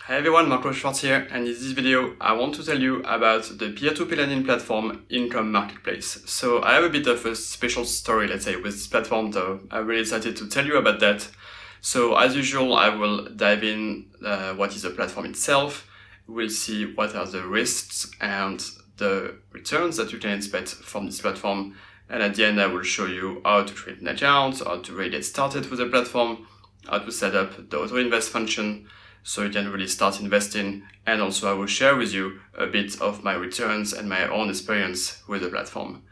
Hi everyone, Marco Schwartz here, and in this video I want to tell you about the peer-to-peer lending platform Income Marketplace. So I have a bit of a special story, let's say, with this platform, so I'm really excited to tell you about that. So as usual, I will dive in what is the platform itself. We'll see what are the risks and the returns that you can expect from this platform. And at the end, I will show you how to create an account, how to really get started with the platform, how to set up the auto invest function, so you can really start investing, and also I will share with you a bit of my returns and my own experience with the platform.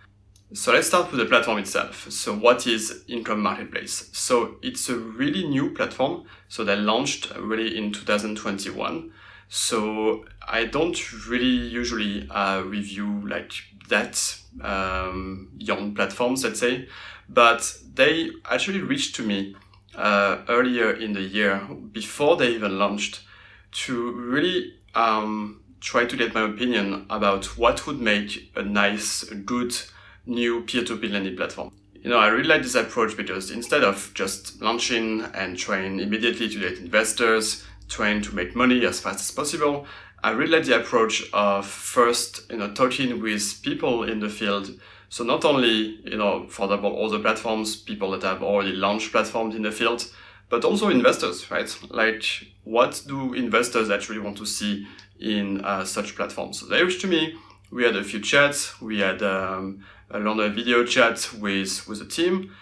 So let's start with the platform itself. So what is Income Marketplace? So it's a really new platform. So they launched really in 2021. So I don't really usually review like that young platforms, let's say, but they actually reached to me earlier in the year, before they even launched, to really try to get my opinion about what would make a nice, good, new peer-to-peer lending platform. I really like this approach because instead of just launching and trying immediately to get investors, trying to make money as fast as possible, I really like the approach of first, talking with people in the field. So not only, for example, other platforms, people that have already launched platforms in the field, but also investors, right? Like, what do investors actually want to see in such platforms? So they reached to me, we had a few chats, we had a longer video chat with the team,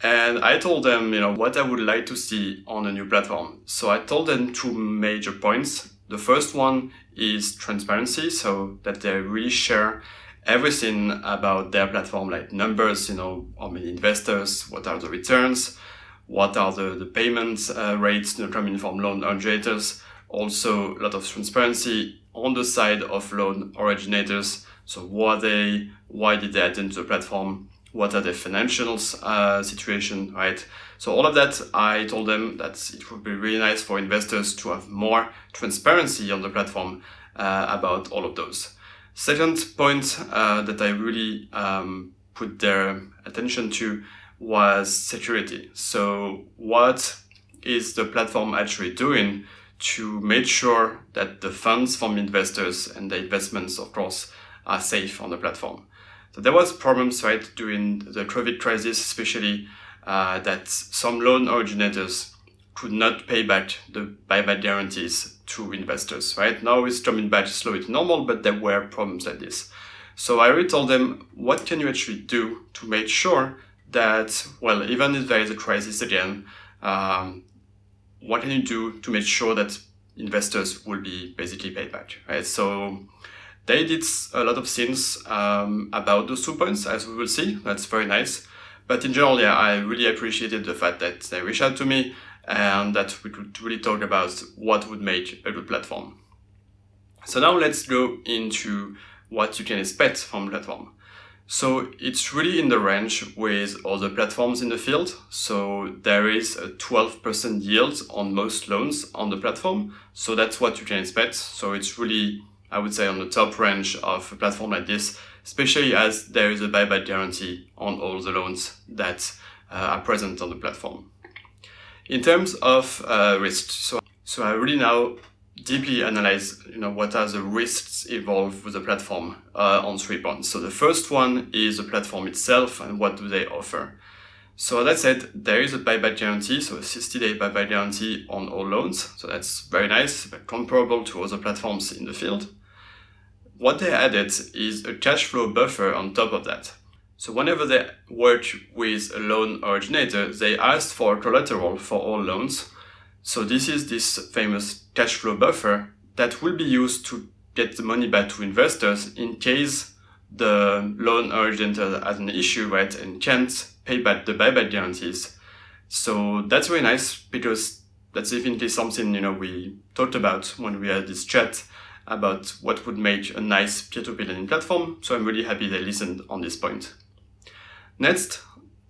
and I told them, what I would like to see on a new platform. So I told them two major points. The first one is transparency, so that they really share everything about their platform, like numbers, how many investors, what are the returns, what are the payment rates coming from loan originators. Also, a lot of transparency on the side of loan originators. So who are they? Why did they add into the platform? What are their financial situation, right? So all of that, I told them that it would be really nice for investors to have more transparency on the platform about all of those. Second point that I really put their attention to was security. So what is the platform actually doing to make sure that the funds from investors and the investments, of course, are safe on the platform? So there was problems, right, during the COVID crisis, especially that some loan originators could not pay back the buyback guarantees to investors, right? Now it's coming back slowly to normal, but there were problems like this. So I really told them, what can you actually do to make sure that, well, even if there is a crisis again, what can you do to make sure that investors will be basically paid back, right? So they did a lot of things about those 2 points, as we will see. That's very nice. But in general, yeah, I really appreciated the fact that they reached out to me and that we could really talk about what would make a good platform. So now let's go into what you can expect from the platform. So it's really in the range with other platforms in the field. So there is a 12% yield on most loans on the platform. So that's what you can expect. So it's really, I would say, on the top range of a platform like this, especially as there is a buyback guarantee on all the loans that are present on the platform. In terms of risks, so I really now deeply analyze, what are the risks involved with the platform on 3 points. So the first one is the platform itself and what do they offer. So as I said, there is a buyback guarantee, so a 60-day buyback guarantee on all loans. So that's very nice, but comparable to other platforms in the field. What they added is a cash flow buffer on top of that. So whenever they work with a loan originator, they ask for collateral for all loans. So this is this famous cash flow buffer that will be used to get the money back to investors in case the loan originator has an issue, right, and can't pay back the buyback guarantees. So that's very nice because that's definitely something, we talked about when we had this chat about what would make a nice peer-to-peer lending platform. So I'm really happy they listened on this point. Next,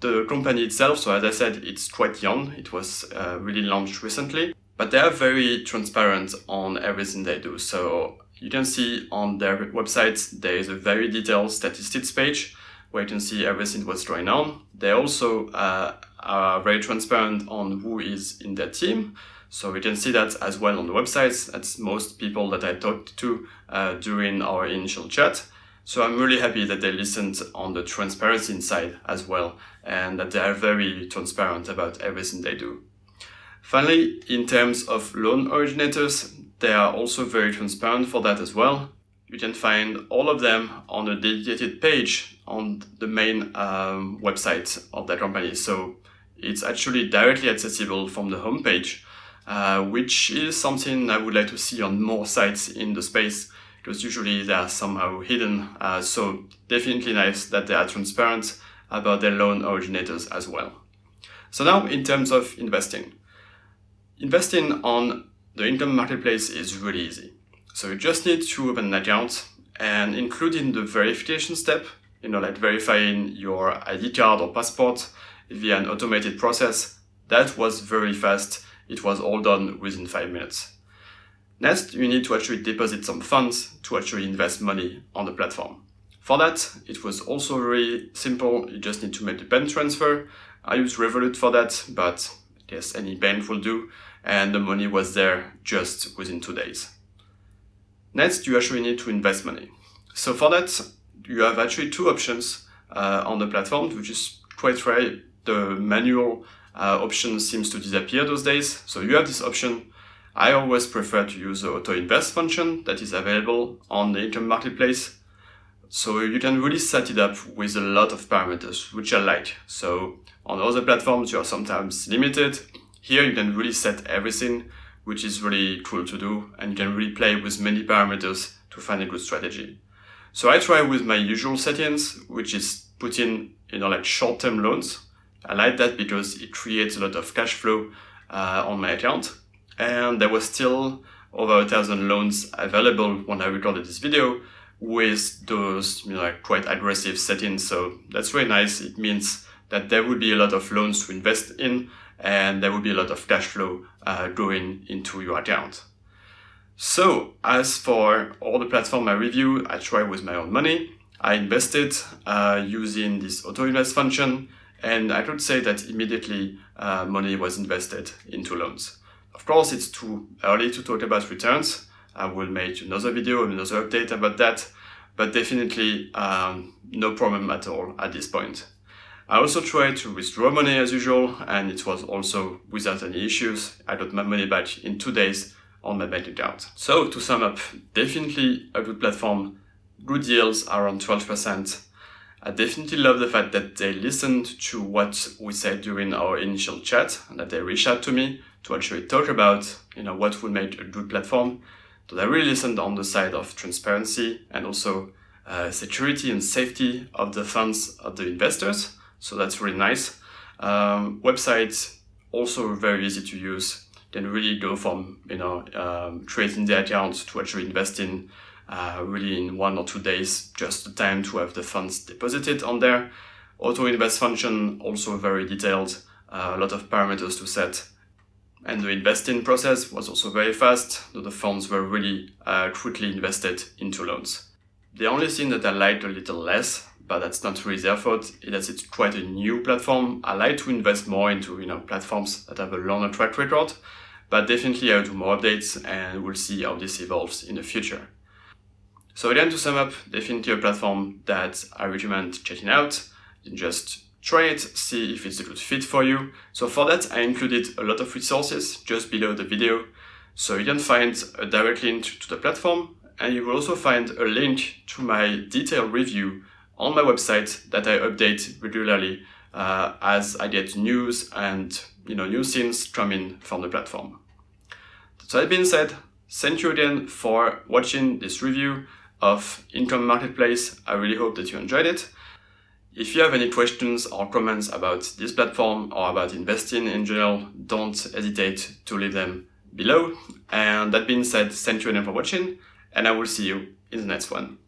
the company itself. So as I said, it's quite young. It was really launched recently, but they are very transparent on everything they do. So you can see on their website, there is a very detailed statistics page where you can see everything what's going on. They also are very transparent on who is in their team. So you can see that as well on the websites. That's most people that I talked to during our initial chat. So I'm really happy that they listened on the transparency side as well, and that they are very transparent about everything they do. Finally, in terms of loan originators, they are also very transparent for that as well. You can find all of them on a dedicated page on the main website of the company. So it's actually directly accessible from the homepage, which is something I would like to see on more sites in the space, because usually they are somehow hidden. So definitely nice that they are transparent about their loan originators as well. So now in terms of investing on the Income Marketplace is really easy. So you just need to open an account, and including the verification step, like verifying your ID card or passport via an automated process, that was very fast. It was all done within 5 minutes. Next, you need to actually deposit some funds to actually invest money on the platform. For that, it was also very simple. You just need to make the bank transfer. I use Revolut for that, but I guess any bank will do. And the money was there just within 2 days. Next, you actually need to invest money. So for that, you have actually two options on the platform, which is quite rare. The manual option seems to disappear those days. So you have this option. I always prefer to use the auto invest function that is available on the Income Marketplace. So you can really set it up with a lot of parameters, which I like. So on other platforms, you are sometimes limited. Here you can really set everything, which is really cool to do, and you can really play with many parameters to find a good strategy. So I try with my usual settings, which is putting, like short-term loans. I like that because it creates a lot of cash flow on my account. And there was still over 1,000 loans available when I recorded this video with those, quite aggressive settings. So that's very nice. It means that there would be a lot of loans to invest in, and there will be a lot of cash flow going into your account. So as for all the platform I review, I try with my own money. I invested using this auto invest function, and I could say that immediately money was invested into loans. Of course, it's too early to talk about returns. I will make another video, another update about that, but definitely no problem at all at this point. I also tried to withdraw money as usual, and it was also without any issues. I got my money back in 2 days on my bank account. So to sum up, definitely a good platform, good yields around 12%. I definitely love the fact that they listened to what we said during our initial chat, and that they reached out to me to actually talk about, what would make a good platform. So they really listened on the side of transparency and also security and safety of the funds of the investors. So that's really nice. Websites also very easy to use. You can really go from creating the account to actually investing really in 1 or 2 days, just the time to have the funds deposited on there. Auto invest function also very detailed, a lot of parameters to set. And the investing process was also very fast, though the funds were really quickly invested into loans. The only thing that I liked a little less, but that's not really their fault, is that it's quite a new platform. I like to invest more into platforms that have a longer track record, but definitely I'll do more updates, and we'll see how this evolves in the future. So again, to sum up, definitely a platform that I recommend checking out. You can just try it, see if it's a good fit for you. So for that, I included a lot of resources just below the video. So you can find a direct link to the platform, and you will also find a link to my detailed review on my website that I update regularly as I get news and new things coming from the platform. So that being said, thank you again for watching this review of Income Marketplace. I really hope that you enjoyed it. If you have any questions or comments about this platform or about investing in general, don't hesitate to leave them below. And that being said, thank you again for watching, and I will see you in the next one.